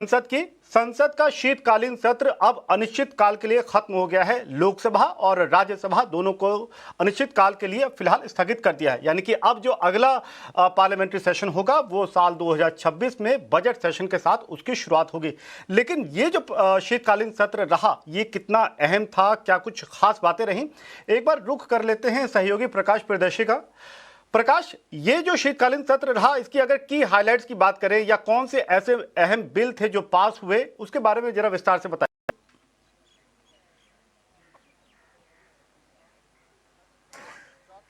संसद का शीतकालीन सत्र अब अनिश्चित काल के लिए खत्म हो गया है। लोकसभा और राज्यसभा दोनों को अनिश्चित काल के लिए फिलहाल स्थगित कर दिया है। यानी कि अब जो अगला पार्लियामेंट्री सेशन होगा वो साल 2026 में बजट सेशन के साथ उसकी शुरुआत होगी। लेकिन ये जो शीतकालीन सत्र रहा ये कितना अहम था, क्या कुछ खास बातें रहीं, एक बार रुख कर लेते हैं सहयोगी प्रकाश प्रदर्शी का। प्रकाश, ये जो शीतकालीन सत्र रहा इसकी अगर की हाइलाइट्स की बात करें या कौन से ऐसे अहम बिल थे जो पास हुए उसके बारे में जरा विस्तार से बताएं।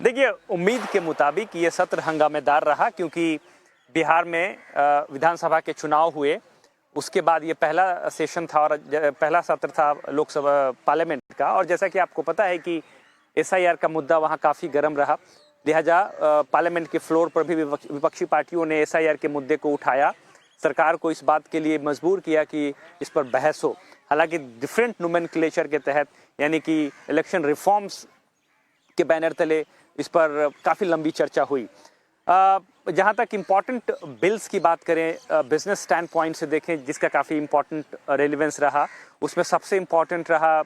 देखिए, उम्मीद के मुताबिक ये सत्र हंगामेदार रहा क्योंकि बिहार में विधानसभा के चुनाव हुए, उसके बाद ये पहला सेशन था और पहला सत्र था लोकसभा पार्लियामेंट का। और जैसा कि आपको पता है कि एसआईआर का मुद्दा वहाँ काफ़ी गर्म रहा, लिहाजा पार्लियामेंट के फ्लोर पर भी विपक्षी पार्टियों ने एसआईआर के मुद्दे को उठाया, सरकार को इस बात के लिए मजबूर किया कि इस पर बहस हो। हालांकि डिफरेंट नोमेनक्लेचर के तहत, यानी कि इलेक्शन रिफॉर्म्स के बैनर तले इस पर काफ़ी लंबी चर्चा हुई। जहाँ तक इम्पॉर्टेंट बिल्स की बात करें, बिजनेस स्टैंड पॉइंट से देखें जिसका काफ़ी इम्पॉर्टेंट रेलिवेंस रहा, उसमें सबसे इम्पॉर्टेंट रहा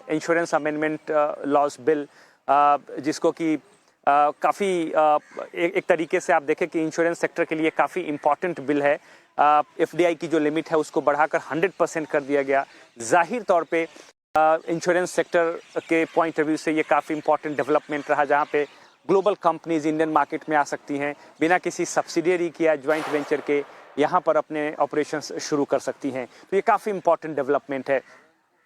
इंश्योरेंस अमेंडमेंट लॉज बिल, जिसको कि काफ़ी एक तरीके से आप देखें कि इंश्योरेंस सेक्टर के लिए काफ़ी इम्पॉर्टेंट बिल है। एफडीआई की जो लिमिट है उसको बढ़ाकर 100% कर दिया गया। जाहिर तौर पे इंश्योरेंस सेक्टर के पॉइंट ऑफ व्यू से ये काफ़ी इम्पॉर्टेंट डेवलपमेंट रहा, जहाँ पे ग्लोबल कंपनीज इंडियन मार्केट में आ सकती हैं, बिना किसी सब्सिडियरी के या ज्वाइंट वेंचर के यहाँ पर अपने ऑपरेशंस शुरू कर सकती हैं। तो ये काफ़ी इम्पॉर्टेंट डेवलपमेंट है।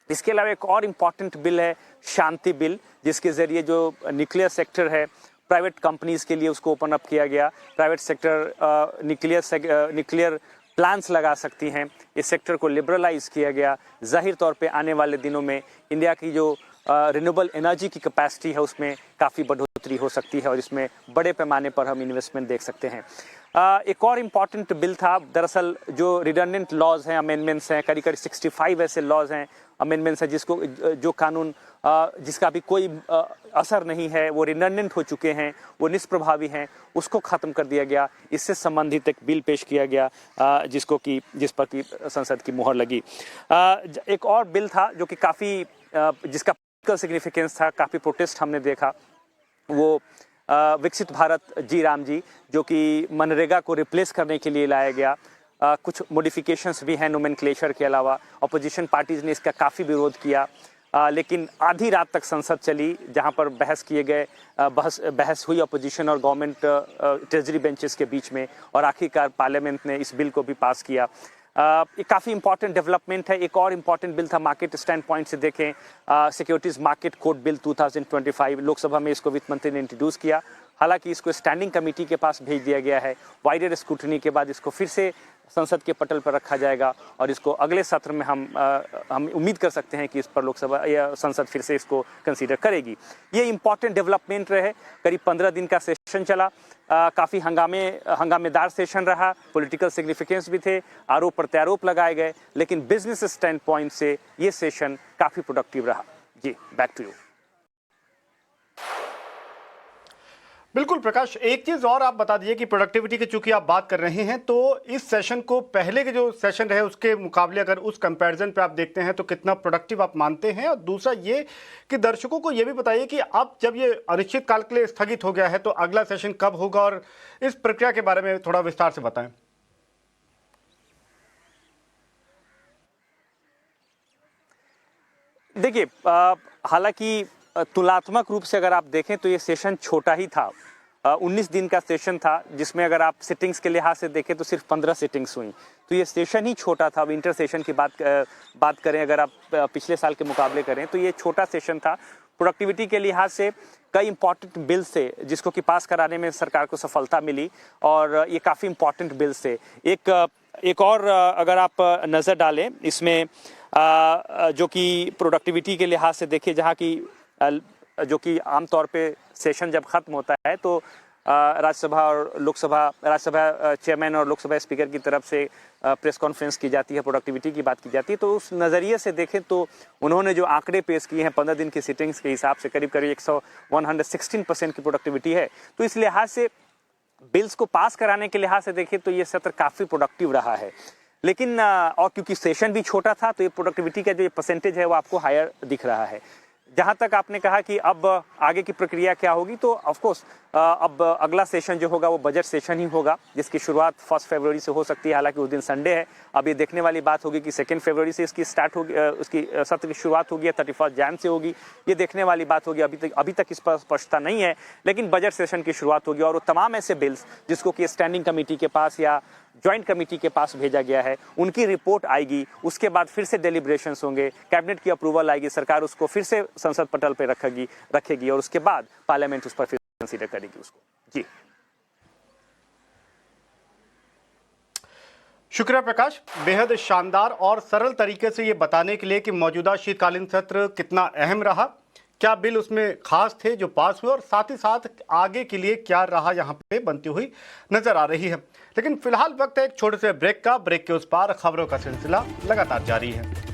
इसके अलावा एक और इम्पॉर्टेंट बिल है शांति बिल, जिसके ज़रिए जो न्यूक्लियर सेक्टर है प्राइवेट कंपनीज के लिए उसको ओपन अप किया गया। प्राइवेट सेक्टर न्यूक्लियर प्लांट्स लगा सकती हैं, इस सेक्टर को लिबरलाइज किया गया। जाहिर तौर पे आने वाले दिनों में इंडिया की जो रिन्यूएबल एनर्जी की कैपेसिटी है उसमें काफ़ी बढ़ोतरी हो सकती है और इसमें बड़े पैमाने पर हम इन्वेस्टमेंट देख सकते हैं। एक और इम्पॉर्टेंट बिल था, दरअसल जो रिडंडेंट लॉज हैं, अमेंडमेंट्स हैं, करीब करीब 65 ऐसे लॉज हैं, अमेंडमेंट्स हैं जो कानून जिसका भी कोई असर नहीं है, वो रिडंडेंट हो चुके हैं, वो निष्प्रभावी हैं, उसको ख़त्म कर दिया गया। इससे संबंधित एक बिल पेश किया गया जिस पर कि संसद की मुहर लगी। एक और बिल था जो कि काफ़ी जिसका पॉलिटिकल सिग्निफिकेंस था, काफ़ी प्रोटेस्ट हमने देखा, वो विकसित भारत जी राम जी, जो कि मनरेगा को रिप्लेस करने के लिए लाया गया। कुछ मॉडिफिकेशंस भी हैं नोमेनक्लेचर के अलावा। अपोजिशन पार्टीज़ ने इसका काफ़ी विरोध किया, लेकिन आधी रात तक संसद चली, जहां पर बहस हुई अपोजिशन और गवर्नमेंट ट्रेजरी बेंचेस के बीच में, और आखिरकार पार्लियामेंट ने इस बिल को भी पास किया। ये काफ़ी इंपॉर्टेंट डेवलपमेंट है। एक और इम्पॉर्टेंट बिल था, मार्केट स्टैंड पॉइंट से देखें, securities market code bill 2025, Lok Sabha में इसको वित्त मंत्री ने इंट्रोड्यूस किया। हालांकि इसको स्टैंडिंग कमेटी के पास भेज दिया गया है। वाइडर स्क्रूटनी के बाद इसको फिर से संसद के पटल पर रखा जाएगा और इसको अगले सत्र में हम उम्मीद कर सकते हैं कि इस पर लोकसभा या संसद फिर से इसको कंसीडर करेगी। ये इंपॉर्टेंट डेवलपमेंट रहे। करीब 15 दिन का सेशन चला, काफ़ी हंगामेदार सेशन रहा, पॉलिटिकल सिग्निफिकेंस भी थे, आरोप प्रत्यारोप लगाए गए, लेकिन बिजनेस स्टैंड पॉइंट से ये सेशन काफ़ी प्रोडक्टिव रहा। जी, बैक टू यू। बिल्कुल प्रकाश, एक चीज़ और आप बता दीजिए कि प्रोडक्टिविटी की चूंकि आप बात कर रहे हैं, तो इस सेशन को पहले के जो सेशन रहे उसके मुकाबले अगर उस कंपैरिजन पे आप देखते हैं तो कितना प्रोडक्टिव आप मानते हैं? और दूसरा ये कि दर्शकों को ये भी बताइए कि अब जब ये अनिश्चित काल के लिए स्थगित हो गया है तो अगला सेशन कब होगा, और इस प्रक्रिया के बारे में थोड़ा विस्तार से बताएं। देखिए, हालांकि तुलनात्मक रूप से अगर आप देखें तो ये सेशन छोटा ही था। 19 दिन का सेशन था, जिसमें अगर आप सिटिंग्स के लिहाज से देखें तो सिर्फ 15 सिटिंग्स हुई, तो ये सेशन ही छोटा था। विंटर सेशन की बात करें, अगर आप पिछले साल के मुकाबले करें तो ये छोटा सेशन था। प्रोडक्टिविटी के लिहाज से कई इंपॉर्टेंट बिल्स थे जिसको कि पास कराने में सरकार को सफलता मिली, और ये काफ़ी इंपॉर्टेंट बिल्स थे। एक और अगर आप नज़र डालें इसमें, जो कि प्रोडक्टिविटी के लिहाज से देखिए, जहाँ की जो कि आमतौर पे सेशन जब ख़त्म होता है तो राज्यसभा चेयरमैन और लोकसभा स्पीकर की तरफ से प्रेस कॉन्फ्रेंस की जाती है, प्रोडक्टिविटी की बात की जाती है। तो उस नज़रिए से देखें तो उन्होंने जो आंकड़े पेश किए हैं 15 दिन की सिटिंग्स के हिसाब से, करीब करीब 116% की प्रोडक्टिविटी है। तो इस लिहाज से बिल्स को पास कराने के लिहाज से देखें तो ये सत्र काफ़ी प्रोडक्टिव रहा है। लेकिन और क्योंकि सेशन भी छोटा था तो ये प्रोडक्टिविटी का जो ये परसेंटेज है वो आपको हायर दिख रहा है। जहां तक आपने कहा कि अब आगे की प्रक्रिया क्या होगी, तो ऑफ कोर्स अब अगला सेशन जो होगा वो बजट सेशन ही होगा, जिसकी शुरुआत 1 फरवरी से हो सकती है। हालांकि उस दिन संडे है। अब ये देखने वाली बात होगी कि 2 फरवरी से इसकी स्टार्ट होगी, उसकी सत्र की शुरुआत होगी या 31 जैन से होगी, ये देखने वाली बात होगी। अभी तक इस पर स्पष्टता नहीं है, लेकिन बजट सेशन की शुरुआत होगी और वो तमाम ऐसे बिल्स जिसको कि स्टैंडिंग कमेटी के पास या ज्वाइंट कमेटी के पास भेजा गया है, उनकी रिपोर्ट आएगी। उसके बाद फिर से डेलिब्रेशंस होंगे, कैबिनेट की अप्रूवल आएगी, सरकार उसको फिर से संसद पटल पर रखेगी और उसके बाद पार्लियामेंट उस पर फिर कंसीडर करेगी उसको। जी, शुक्रिया प्रकाश, बेहद शानदार और सरल तरीके से ये बताने के लिए कि मौजूदा शीतकालीन सत्र कितना अहम रहा, क्या बिल उसमें खास थे जो पास हुए और साथ ही साथ आगे के लिए क्या राह यहाँ पे बनती हुई नजर आ रही है। लेकिन फिलहाल वक्त है एक छोटे से ब्रेक का। ब्रेक के उस पार खबरों का सिलसिला लगातार जारी है।